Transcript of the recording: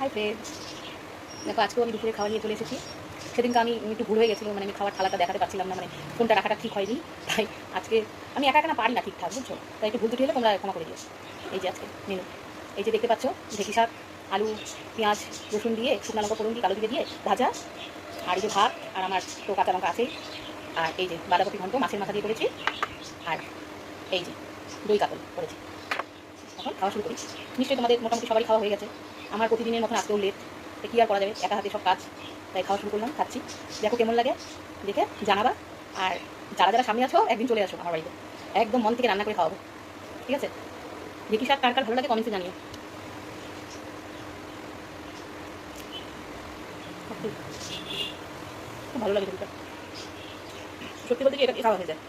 Hi friends, দেখো আজকেও আমি দুপুরে খাওয়া নিয়ে চলে এসেছি। সেদিনকে আমি একটু ভুল হয়ে গেছিলো, মানে আমি খাওয়ার থালাটা দেখাতে পারছিলাম না, মানে ফোনটা রাখাটা ঠিক হয়নি। তাই আজকে আমি একা একা না পারি না ঠিকঠাক, বুঝছো? তাই একটু ভুল ত্রুটি হলে তোমরা ক্ষমা করে দিও। এই যে আজকে মেনু, এই যে দেখতে পাচ্ছ, ঢেঁকি শাক, আলু, পেঁয়াজ, রসুন দিয়ে, শুকনো লঙ্কা ফোড়ন দিয়ে, কালো জিরে দিয়ে ভাজা, আর এই যে ভাত, আর আমার তো কাঁচা লঙ্কা আছেই, আর এই যে বাঁধাকপি ঘন্ট মাছের মাথা দিয়ে করেছি, আর এই যে দই কাতল করেছি। এখন খাওয়া শুরু করি। নিশ্চয়ই তোমাদের মোটামুটি সবারই খাওয়া হয়ে গেছে। আমার প্রতিদিনের মতন আজকেও লেট, কী আর করা যাবে, একা হাতে সব কাজ। তাই খাওয়া শুরু করলাম, খাচ্ছি। দেখো কেমন লাগে, দেখে জানাবা। আর যারা যারা সামনে আছো একদিন চলে আসো আমার বাড়িতে, একদম মন থেকে রান্না করে খাওয়াবো, ঠিক আছে? ঢেঁকি শাক কার কার ভালো লাগে কমেন্টে জানিও। খুব ভালো লাগে ঢেঁকি শাক, সত্যি বলতে কি এটা খাওয়া হয়ে যায়।